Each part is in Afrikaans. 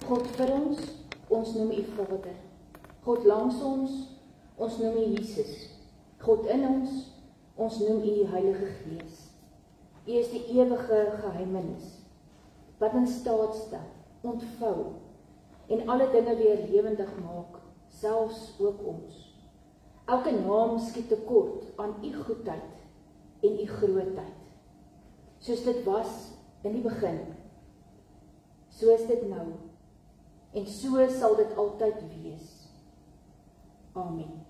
God vir ons noem U Vader. God langs ons noem U Jesus. God in ons noem U Heilige Gees. U is die ewige geheimenis, wat in staat stel, ontvou, en alle dinge weer lewendig maak, selfs ook ons. Elke naam skiet tekort aan U goedheid en U grootheid. Soos dit was in die begin, so is dit nou, en so sal dit altyd wees. Amen.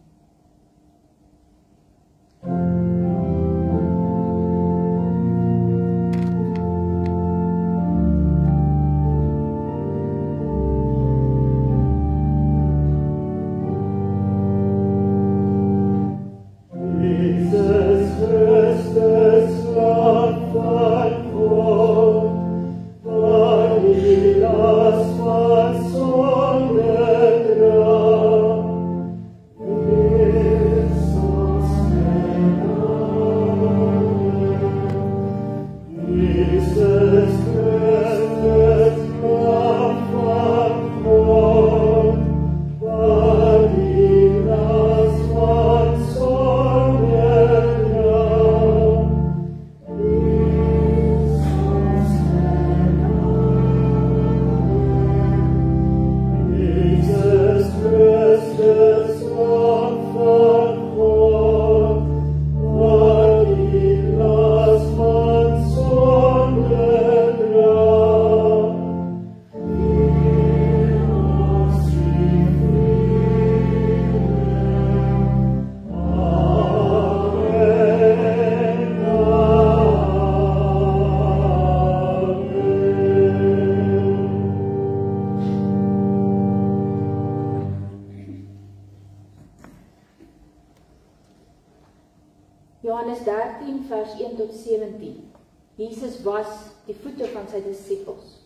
Johannes 13 vers 1 tot 17. Jesus was die voete van sy disippels.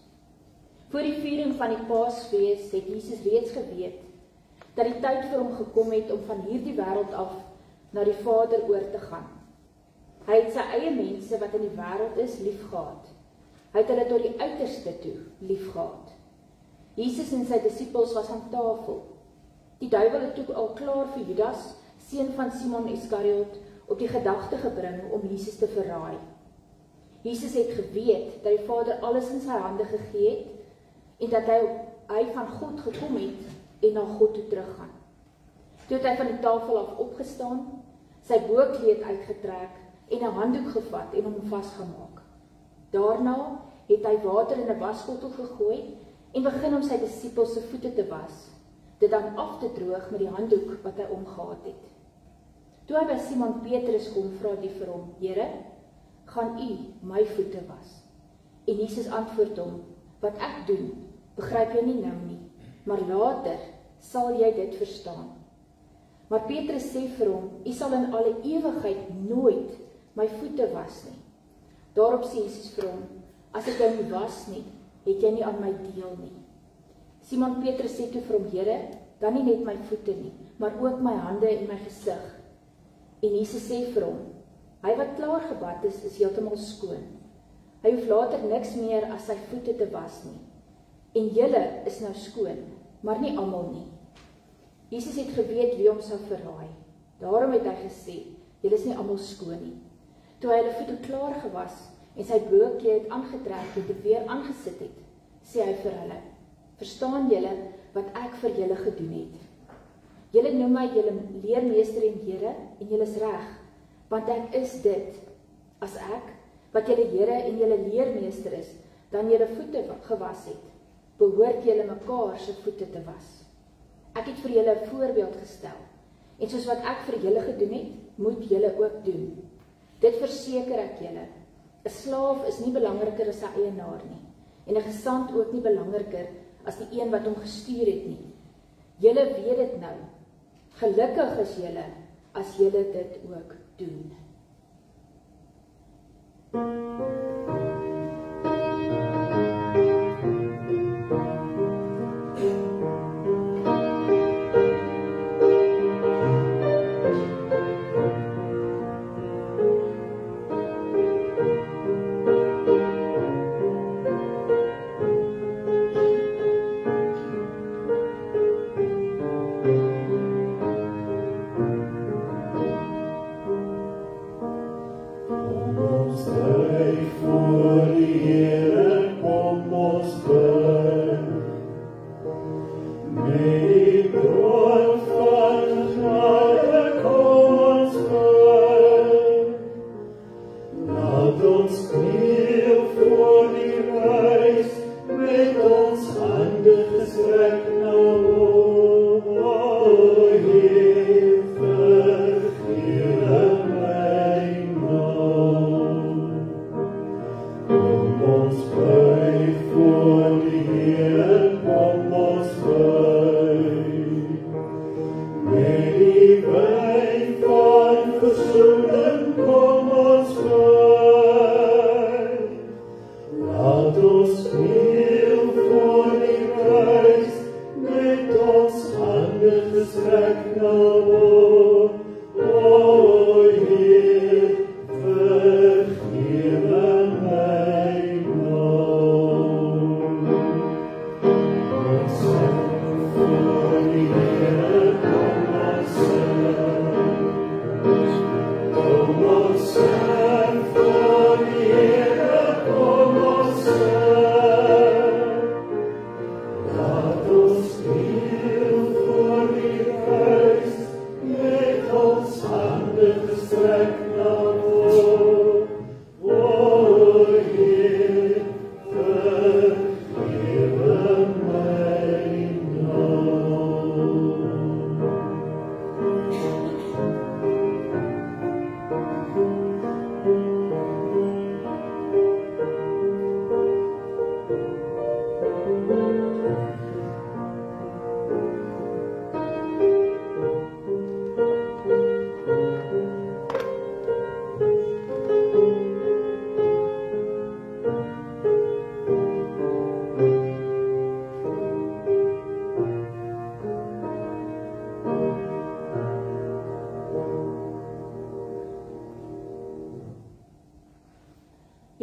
Voor die viering van die Paasfees het Jesus reeds geweet dat die tyd vir hom gekom het om van hierdie wêreld af na die Vader oor te gaan. Hy het sy eie mense wat in die wêreld is liefgehad. Hy het hulle tot die uiterste toe liefgehad. Jesus en sy disippels was aan tafel. Die duiwel het toe al klaar vir Judas, seun van Simon Iskariot, op die gedagte gebring om Jesus te verraai. Jesus het geweet dat die Vader alles in sy hande gegee het en dat hy van God gekom het en na God toe teruggaan. Toe het hy van die tafel af opgestaan, sy bokkleed uitgetrek en 'n handdoek gevat en hom vasgemaak. Daarna het hy water in 'n wasbottel gegooi en begin om sy disippels se voete te was, dit dan af te droog met die handdoek wat hy omgehad het. Toe hy by Simon Petrus kom, vra die vir hom: "Here, gaan U my voete was?" En Jesus antwoord hom, wat ek doen, begryp jy nie nou nie, maar later sal jy dit verstaan. Maar Petrus sê vir hom, u sal in alle ewigheid nooit my voete was nie. Daarop sê Jesus vir hom, as ek jou nie was nie, het jy nie aan my deel nie. Simon Petrus sê toe vir hom, Here, dan nie net my voete nie, maar ook my hande en my gesig. En Jesus sê vir hom, hy wat klaar gebad is heeltemal skoon. Hy hoef later niks meer as sy voete te was nie. En julle is nou skoon, maar nie almal nie. Jesus het geweet wie hom sou verraai. Daarom het hy gesê, julle is nie almal skoon nie. Toe hy hulle voete klaar gewas en sy broodkleed aangetrek het en weer aangesit het, sê hy vir hulle, verstaan julle wat ek vir julle gedoen het? Julle noem my julle leermeester en Here, en julle is reg, want ek is dit. As ek, wat julle Here en julle leermeester is, dan julle voete gewas het, behoort julle mekaar se voete te was. Ek het vir julle 'n voorbeeld gestel, en soos wat ek vir julle gedoen het, moet julle ook doen. Dit verseker ek julle, 'n slaaf is nie belangriker as sy eienaar nie, en 'n gesant ook nie belangriker as die een wat hom gestuur het nie. Julle weet dit nou. Gelukkig is julle as julle dit ook doen.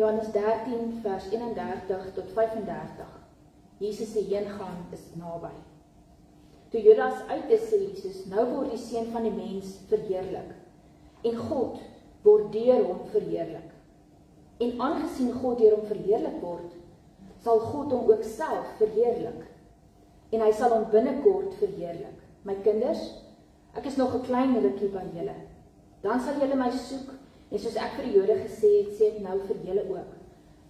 Johannes 13 vers 31 tot 35. Jesus se heengaan is naby. Toe Judas uit is, sê Jesus, nou word die seun van die mens verheerlik en God word deur hom verheerlik. En aangesien God deur hom verheerlik word, sal God hom ook self verheerlik en hy sal hom binnekort verheerlik. My kinders, ek is nog 'n klein rukkie by julle. Dan sal julle my soek. En soos ek vir die Jode gesê het, sê ek nou vir julle ook.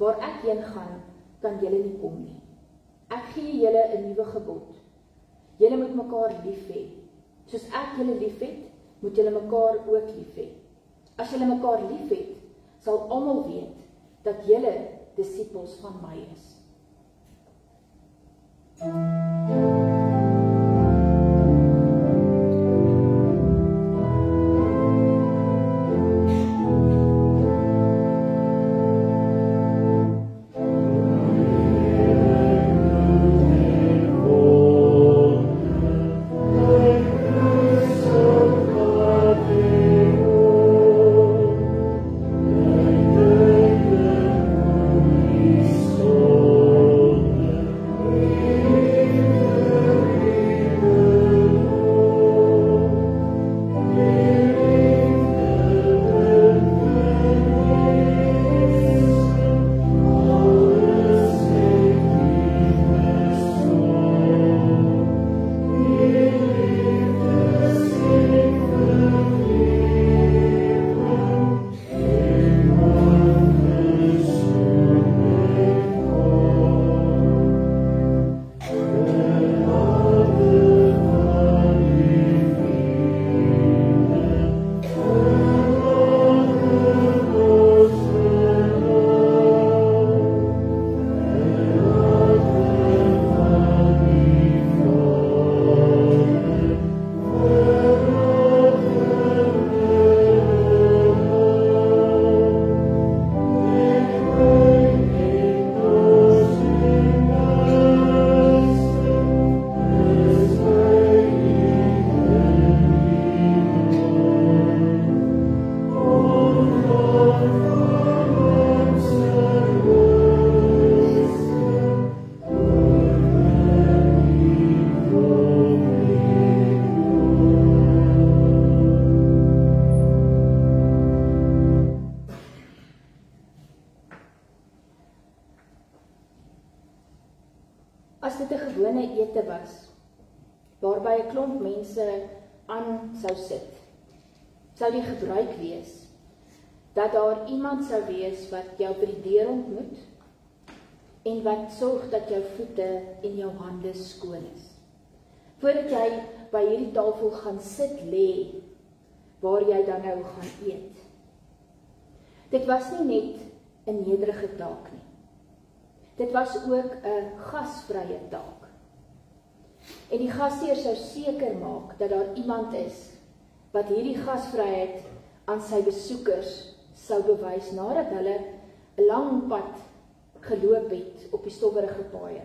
Waar ek heen gaan, kan julle nie kom nie. Ek gee julle 'n nuwe gebod. Julle moet mekaar lief hê. Soos ek julle lief het, moet julle mekaar ook lief hê. As julle mekaar lief het, sal almal weet dat julle disippels van my is. As dit 'n gewone ete was, waarby 'n klomp mense aan sou sit, sou die gebruik wees dat daar iemand sou wees wat jou by die deur ontmoet en wat sorg dat jou voete en jou hande skoon is. Voordat jy by hierdie tafel gaan sit lê, waar jy dan nou gaan eet. Dit was nie net 'n nederige taak nie. Dit was ook 'n gasvrye taak. En die gasheer sou seker maak dat daar iemand is wat hierdie gasvryheid aan sy besoekers sou bewys nadat hulle 'n lang pad geloop het op die stowwerige paaie.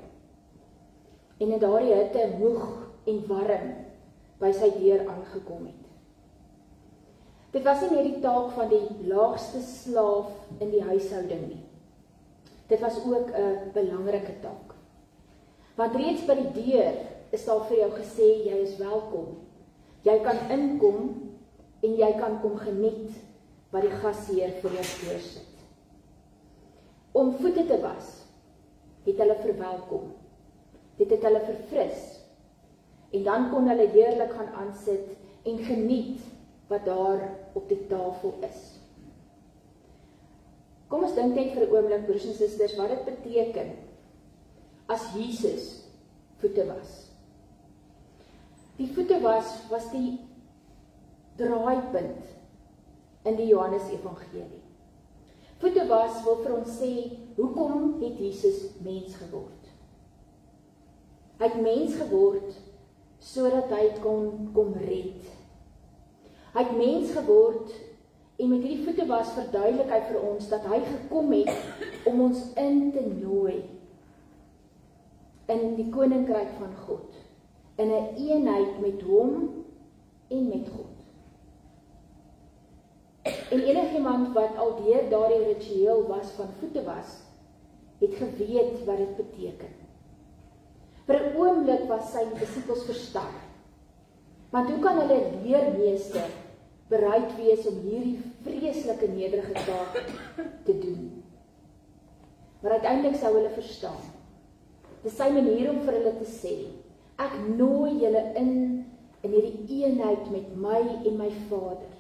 En in daardie hitte moeg en warm by sy deur aangekom het. Dit was nie net die taak van die laagste slaaf in die huishouding nie. Dit was ook 'n belangrike taak. Want reeds by die deur is daar vir jou gesê, jy is welkom. Jy kan inkom en jy kan kom geniet wat die gasheer vir jou voorsit. Om voete te was, het hulle verwelkom. Dit het hulle verfris. En dan kon hulle heerlik gaan aansit en geniet wat daar op die tafel is. Kom ons dink net vir 'n oomblik, broers en susters, wat dit beteken as Jesus voete was. Die voete was die draaipunt in die Johannes Evangelie. Voete was wil vir ons sê, hoekom het Jesus mens geword? Hy het mens geword sodat hy kom red. Hy het mens geword en met hierdie voete was verduidelik hy vir ons dat hy gekom het om ons in te nooi in die koninkryk van God, in 'n eenheid met hom en met God. En enigiemand wat al deur daardie ritueel was van voete was, het geweet wat dit beteken. Vir 'n oomblik was sy disippels verstaan. Want hoe kan hulle leermeester bereid wees om hierdie vreeslike nederige taak te doen? Maar uiteindelik sou hulle verstaan. Dit is sy manier om vir hulle te sê, ek nooi julle in hierdie eenheid met my en my Vader.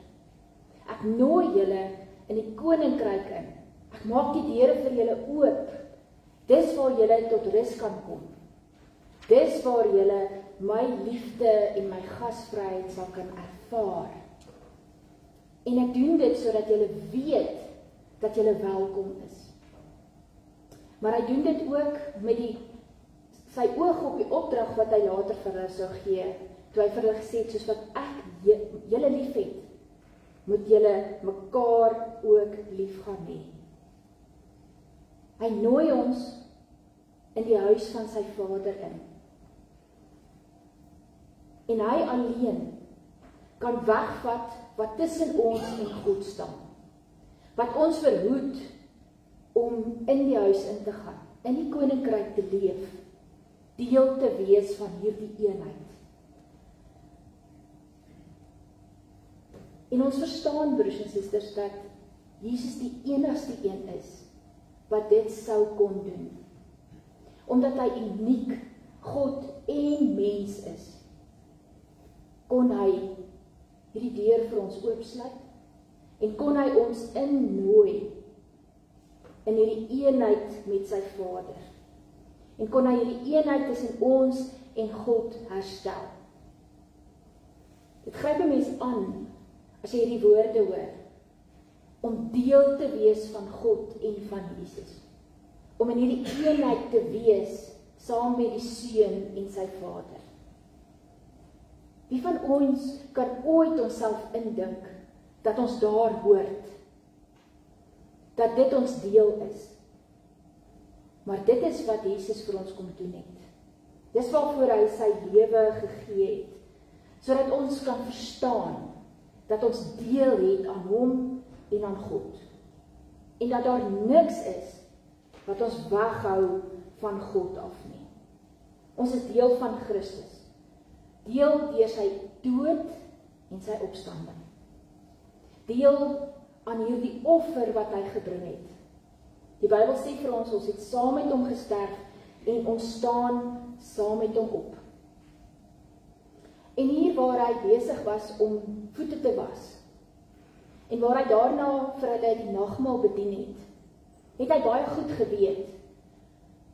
Ek nooi julle in die koninkryk in. Ek maak die deure vir julle oop. Dis waar julle tot rus kan kom. Dis waar julle my liefde en my gasvryheid sal kan ervaar. En ek doen dit sodat julle weet dat julle welkom is. Maar hy doen dit ook met sy oog op die opdrag wat hy later vir hulle sou gee, toe hy vir hulle gesê het, soos wat ek julle lief het, moet julle mekaar ook lief gaan hê. Hy nooi ons in die huis van sy Vader in. En hy alleen kan wegvat wat tussen ons en God staan. Wat ons verhoed om in die huis in te gaan, in die koninkryk te leef, deel te wees van hierdie eenheid. En ons verstaan, broers en susters, dat Jesus die enigste een is wat dit sou kon doen. Omdat hy uniek God en mens is, kon hy hierdie deur vir ons oopsluit en kon hy ons innooi in hierdie eenheid met sy Vader. En kon hy hierdie eenheid tussen ons en God herstel. Dit gryp 'n mens aan as jy hierdie woorde hoor, om deel te wees van God en van Jesus. Om in hierdie eenheid te wees saam met die Seun en sy Vader. Wie van ons kan ooit onsself indink dat ons daar hoort? Dat dit ons deel is? Maar dit is wat Jesus vir ons kom doen het. Dis waarvoor hy sy lewe gegee het, sodat ons kan verstaan dat ons deel het aan hom en aan God. En dat daar niks is wat ons weghou van God af nie. Ons is deel van Christus. Deel deur sy dood en sy opstanding. Deel aan hierdie offer wat hy gebring het. Die Bybel sê vir ons, ons het saam met hom gesterf en ons staan saam met hom op. En hier waar hy besig was om voete te was, en waar hy daarna vir hulle die nagmaal bedien het, het hy baie goed geweet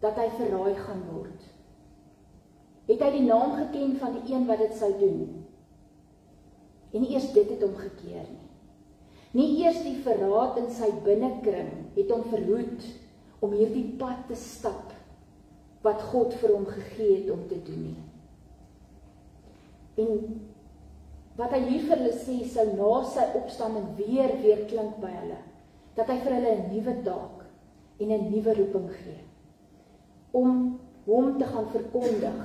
dat hy verraai gaan word. Het hy die naam geken van die een wat dit sou doen. En nie eers dit het hom gekeer nie. Nie eers die verraad in sy binnekring het hom verhoed om hierdie pad te stap wat God vir hom gegee het om te doen nie. En wat hy hier vir hulle sê, sou na sy opstanding weer klink by hulle, dat hy vir hulle 'n nuwe taak en 'n nuwe roeping gee, om hom te gaan verkondig,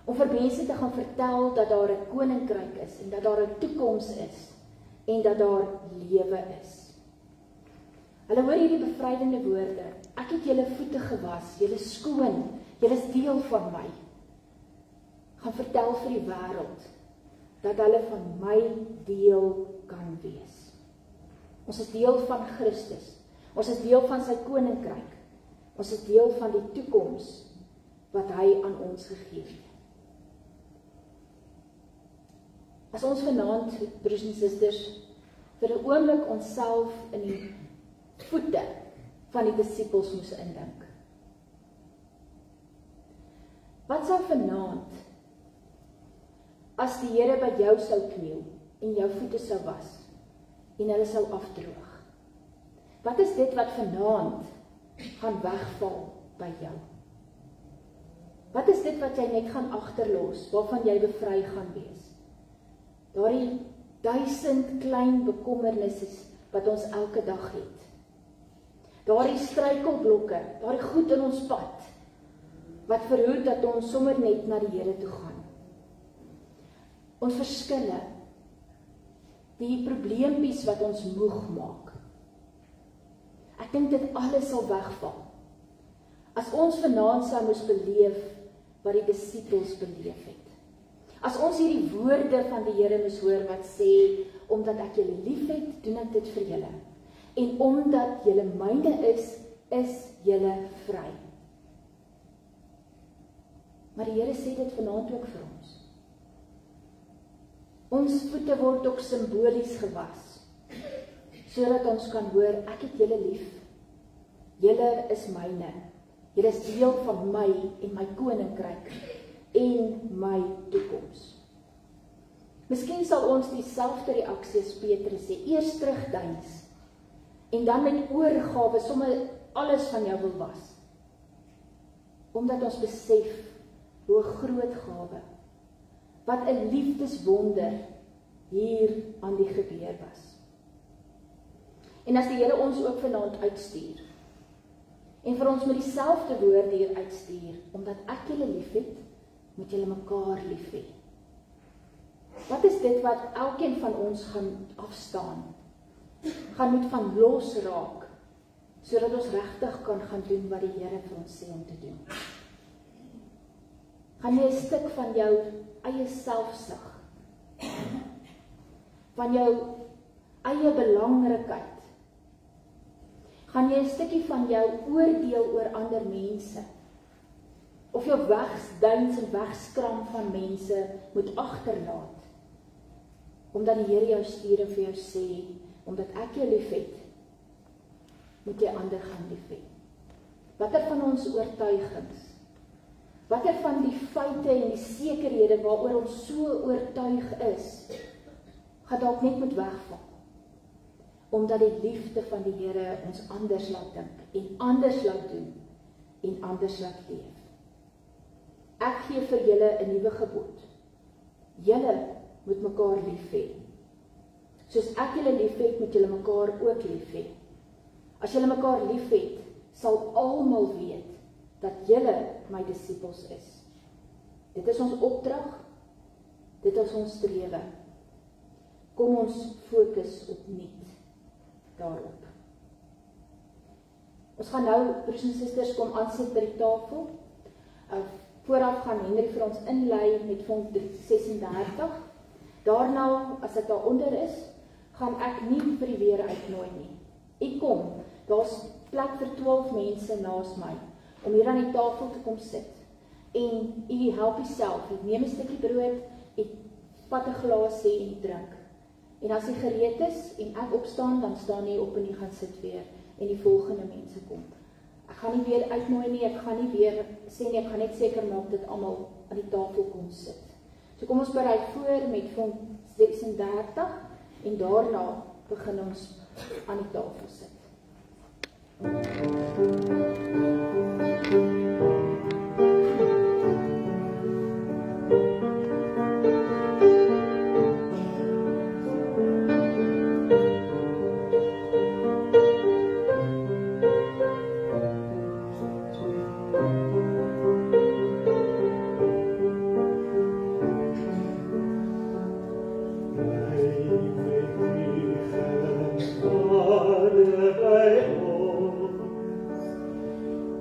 om vir mense te gaan vertel dat daar 'n koninkryk is, en dat daar 'n toekoms is, en dat daar lewe is. Hulle hoor hierdie bevrydende woorde, ek het julle voete gewas, julle skoon, julle is deel van my. Gaan vertel vir die wêreld, dat hulle van my deel kan wees. Ons is deel van Christus, ons is deel van sy koninkryk, ons is deel van die toekoms wat hy aan ons gegee het. As ons vanaand, broers en susters, vir 'n oomblik onsself in die voete van die disippels moes indink. Wat sou vanaand, as die Here by jou sou kniel en jou voete sou was en hulle sou afdroog? Wat is dit wat vanaand gaan wegval by jou? Wat is dit wat jy net gaan agterlos, waarvan jy bevry gaan wees? Daardie 1000 klein bekommernisse wat ons elke dag het. Daardie struikelblokke, daardie goed in ons pad, wat verhoed dat ons sommer net na die Here toe gaan. Ons verskille, die probleempies wat ons moeg maak. Ek dink dit alles sal wegval. As ons vanaand sou moes beleef wat die disippels beleef het. As ons hierdie woorde van die Here moes hoor wat sê, omdat ek julle lief het, doen ek dit vir julle. En omdat julle myne is julle vry. Maar die Here sê dit vanaand ook vir ons. Ons voete word ook simbolies gewas, sodat ons kan hoor, ek het julle lief. Julle is myne. Julle is deel van my en my koninkryk en my toekoms. Miskien sal ons dieselfde reaksie as Petrus sê, eers terugduins en dan met oorgawe sommer alles van jou wil was. Omdat ons besef hoe groot gawe, wat 'n liefdeswonder hier aan die gebeur was. En as die Here ons ook vanaand uitstuur, en vir ons met dieselfde woord hier uitstuur, omdat ek julle liefhet, moet julle mekaar lief hê. Wat is dit wat elkeen van ons gaan afstaan? Gaan moet van los raak, sodat ons regtig kan gaan doen wat die Here vir ons sê om te doen. Gaan jy 'n stuk van jou eie selfsug, van jou eie belangrikheid, gaan jy 'n stukkie van jou oordeel oor ander mense, of jou wegduins en wegskram van mense moet agterlaat, omdat die Here jou stuur en vir jou sê, omdat ek jou liefhet, moet jy ander gaan lief hê. Watter van ons oortuigings, watter van die feite en die sekerhede waaroor ons so oortuig is, gaan dalk net moet wegval, omdat die liefde van die Here ons anders laat dink, en anders laat doen, en anders laat leef. Ek gee vir julle 'n nuwe gebod. Julle moet mekaar lief hê. Soos ek julle lief het, moet julle mekaar ook lief hê. As julle mekaar lief het, sal almal weet dat julle my disippels is. Dit is ons opdrag, dit is ons strewe. Kom ons fokus opnuut daarop. Ons gaan nou, broers en susters, kom aansit by die tafel. Vooraf gaan Henry vir ons inlei met vonk 36. Daarna, as ek daaronder is, gaan ek nie vir die weer uitnooi nie. Ek kom, daar's plek vir 12 mense naas my, om hier aan die tafel te kom sit. En u help jouself, u neem 'n stukkie brood, u vat 'n glasie en drink. En as u gereed is, en ek opstaan, dan staan u op en u gaan sit weer, en die volgende mense kom. Ek gaan nie weer uitnooi nie, ek gaan nie weer sê nie, ek gaan net seker maak dat almal aan die tafel kom sit. So kom ons berei voor met vonk 36, en daarna begin ons aan die tafel sit.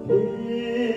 He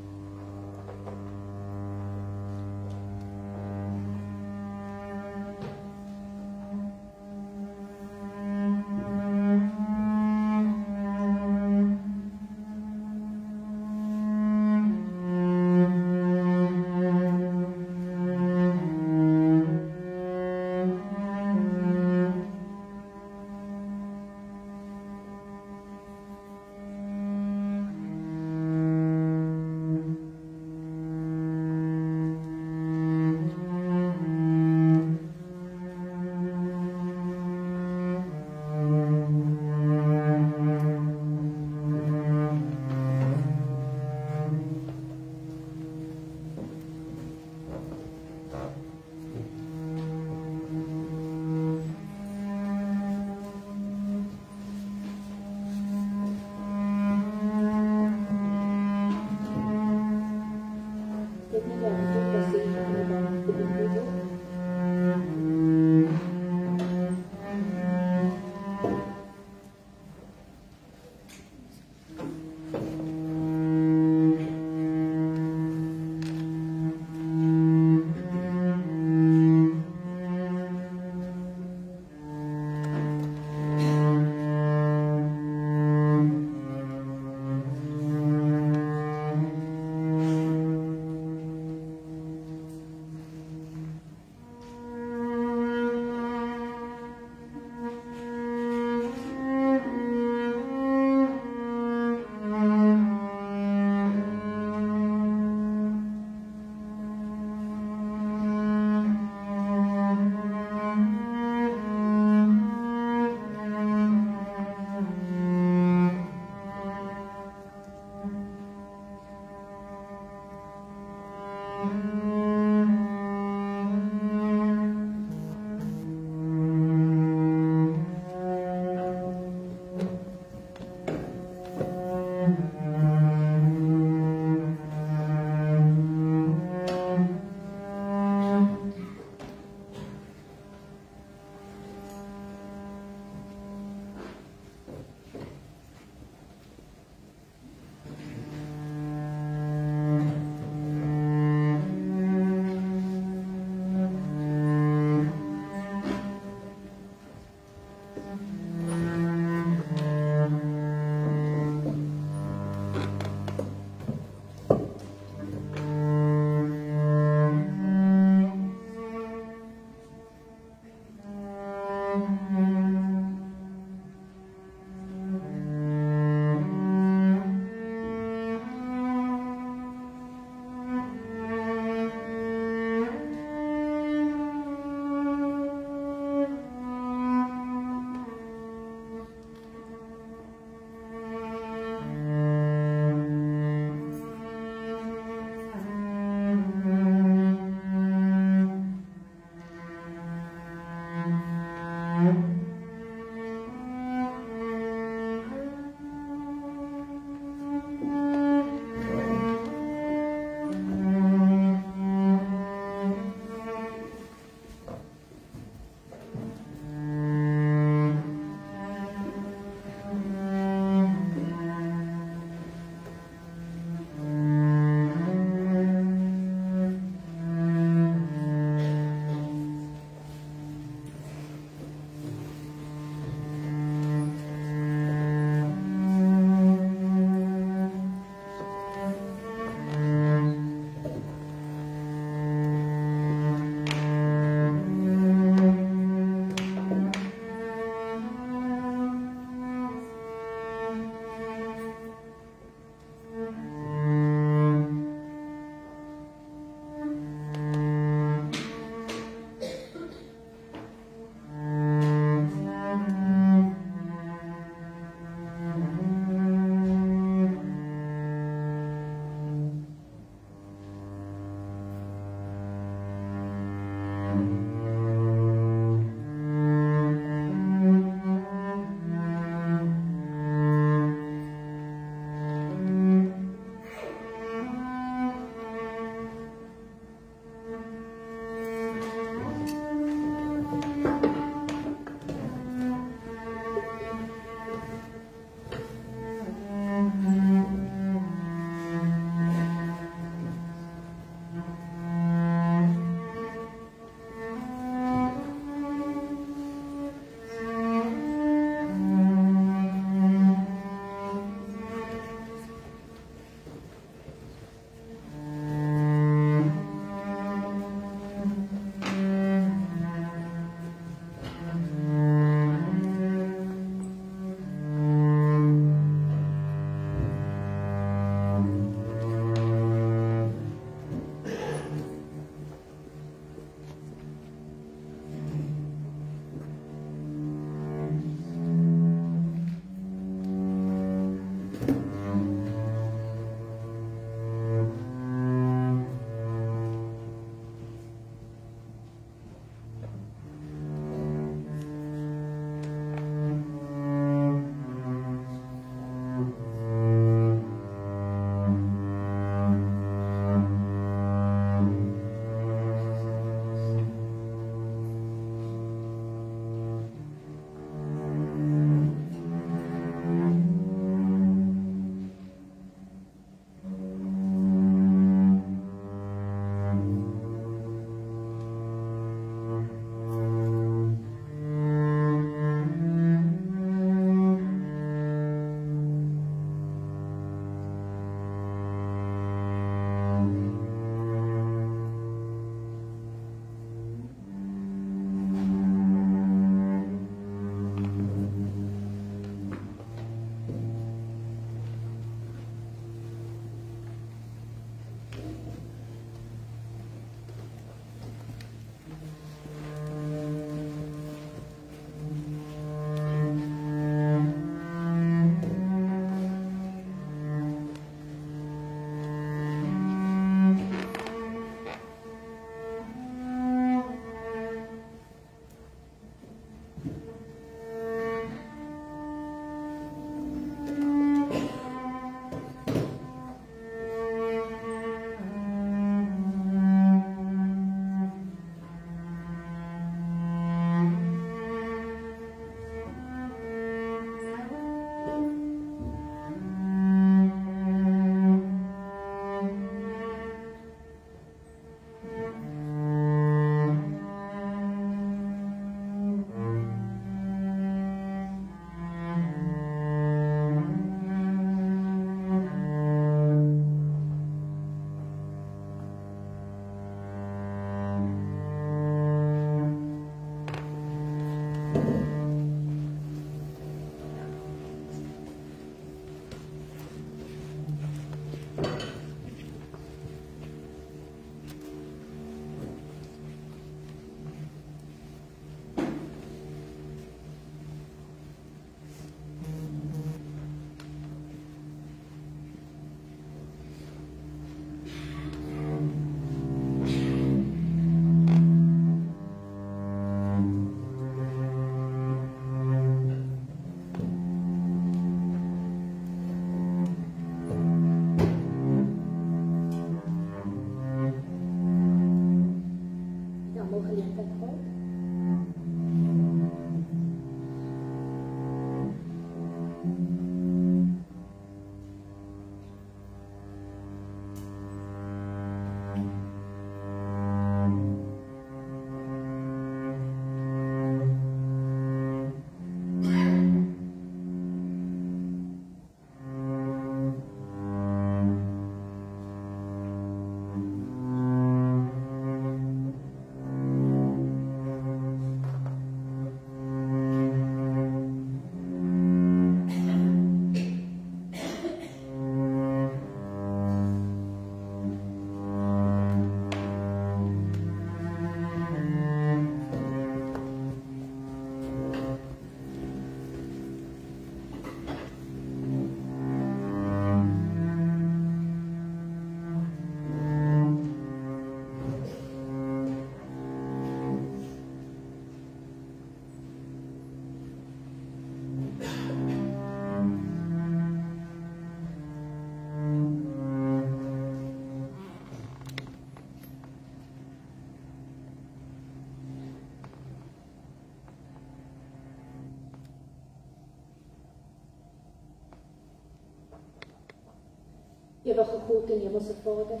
ewige God en hemelse Vader,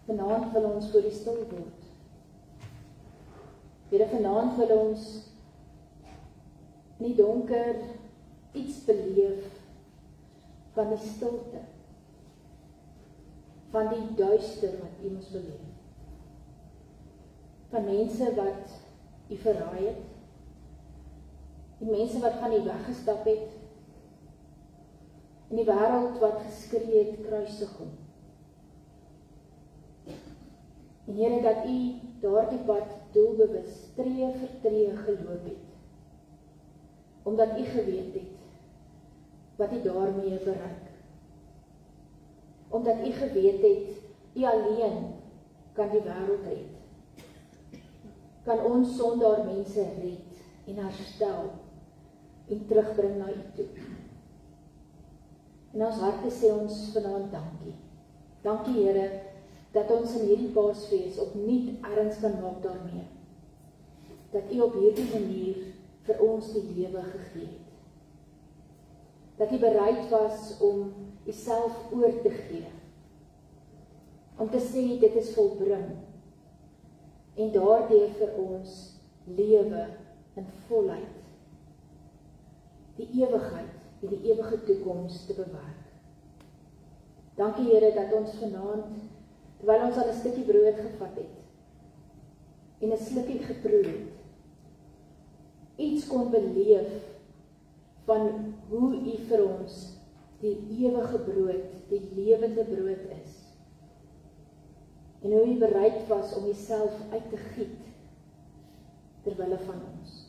vanaand wil ons voor U stil word. Here, vanaand wil ons in die donker iets beleef van die stilte, van die duister wat U ons beleef, van mense wat U verraai het, die mense wat van U weggestap het, in die wêreld wat geskree het, kruisig hom. En Here, dat U daardie pad doelbewus tree vir tree geloop het, omdat U geweet het wat U daarmee bereik. Omdat U geweet het, U alleen kan die wêreld red. Kan ons sondaar mense red en herstel en terugbring na U toe. In ons harte sê ons vanaand dankie. Dankie Here, dat ons in hierdie Paasfees opnuut erns kan maak daarmee. Dat U op hierdie manier vir ons die lewe gegee het. Dat U bereid was om Uself oor te gee. Om te sê dit is volbring. En daardeur vir ons lewe in volheid. Die ewigheid en die ewige toekoms te bewerk. Dankie Here dat ons vanaand, terwyl ons al 'n stukkie brood gevat het en 'n slukkie geproe het, iets kon beleef van hoe U vir ons die ewige brood, die lewende brood is. En hoe U bereid was om Uself uit te giet terwille van ons.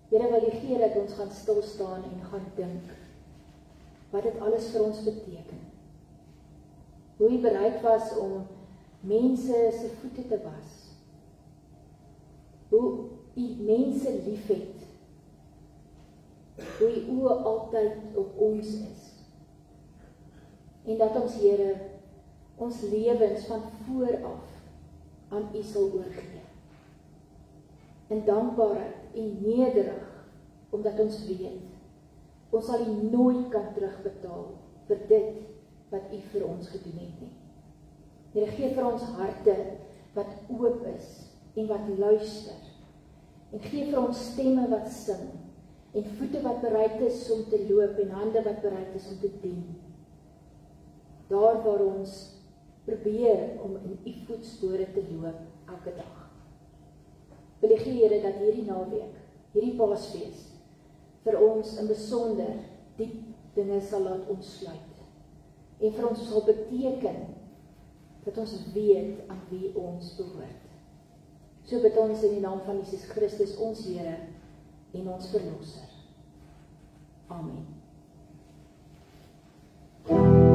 Here, wil U gee dat ons gaan stil staan en gaan dink wat dit alles vir ons beteken. Hoe U bereid was om mense se voete te was. Hoe U mense liefhet. Hoe U oë altyd op ons is. En dat ons, Here, ons lewens van vooraf aan U sal oorgee. In dankbaarheid en nederig, omdat ons weet, ons sal U nooit kan terugbetaal vir dit wat U vir ons gedoen het nie. Here, gee vir ons harte wat oop is en wat luister. En gee vir ons stemme wat sing en voete wat bereid is om te loop en hande wat bereid is om te dien. Daar waar ons probeer om in U voetspore te loop elke dag. Wil U gee, Here, dat hierdie naweek, hierdie Paasfees, vir ons in besonder diep dinge sal laat ontsluit. En vir ons sal beteken dat ons weet aan wie ons behoort. So bid ons in die naam van Jesus Christus, ons Here en ons Verlosser. Amen. Yeah.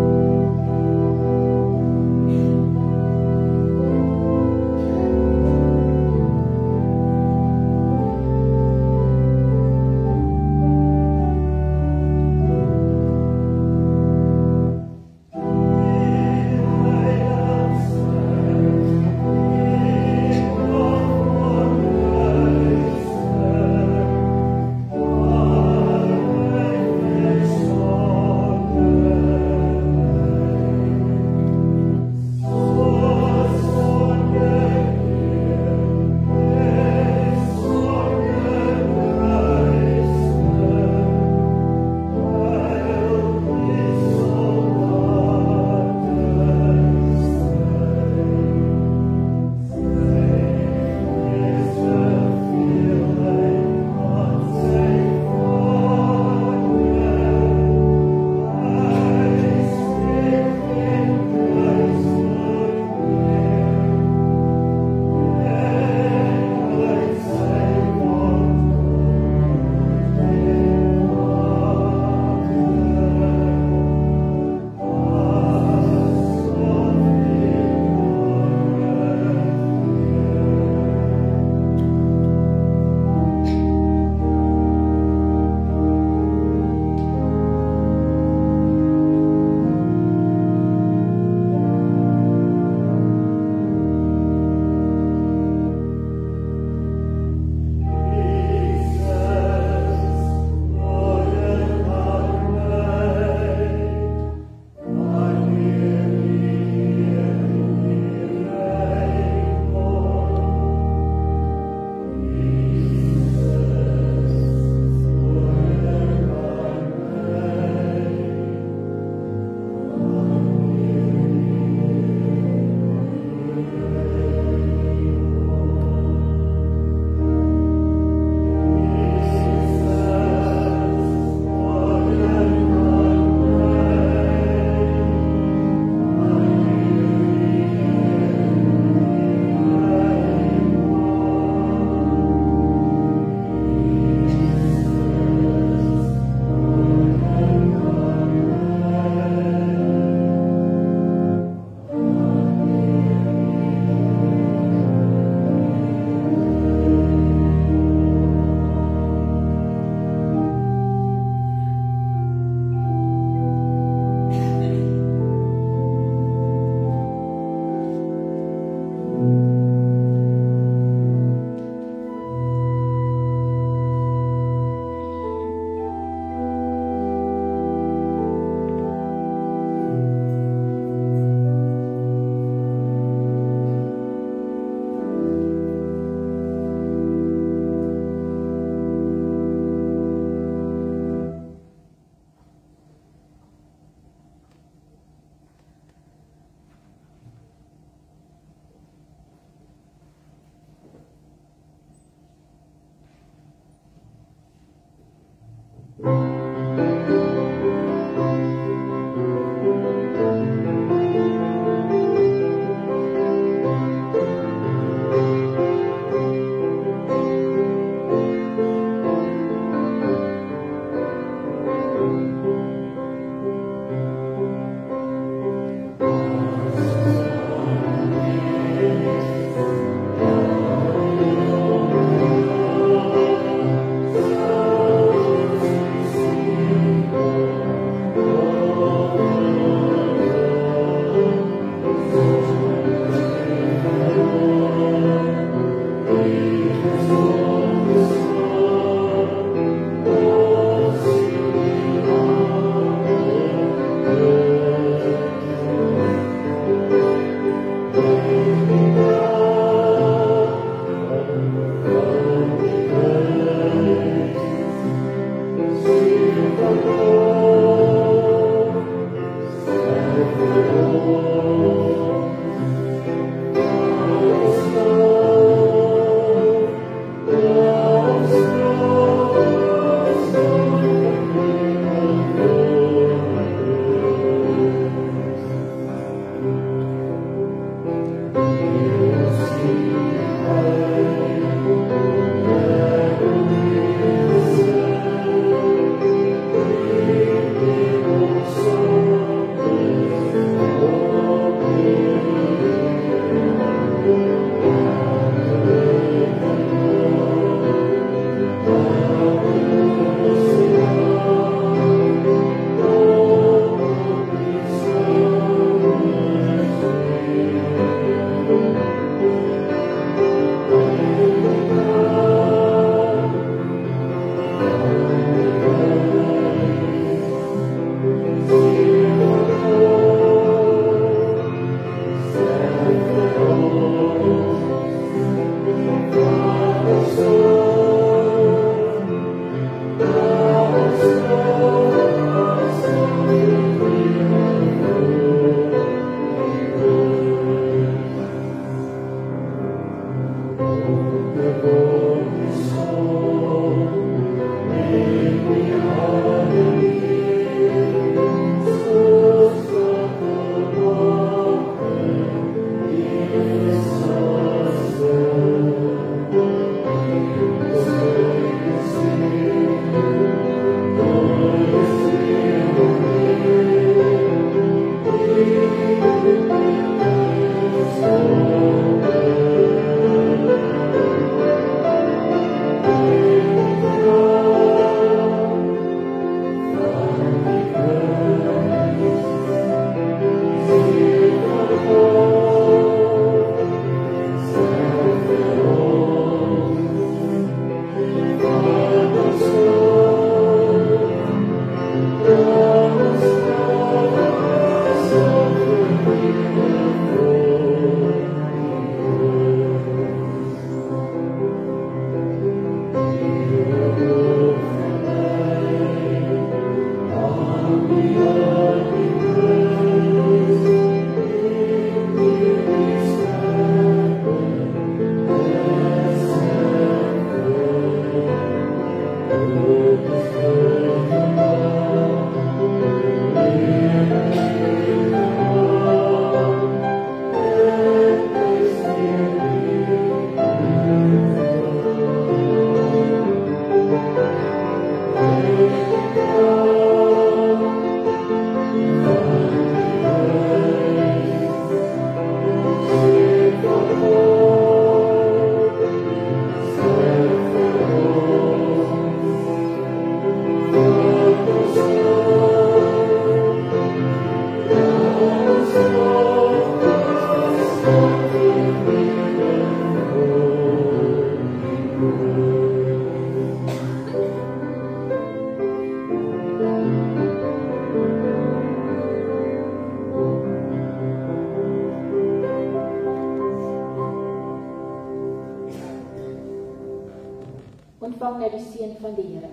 ontvang nou die seën van die Here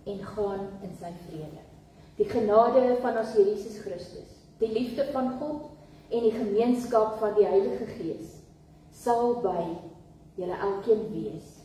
en gaan in sy vrede. Die genade van ons Here Jesus Christus, die liefde van God en die gemeenskap van die Heilige Gees sal by julle elkeen wees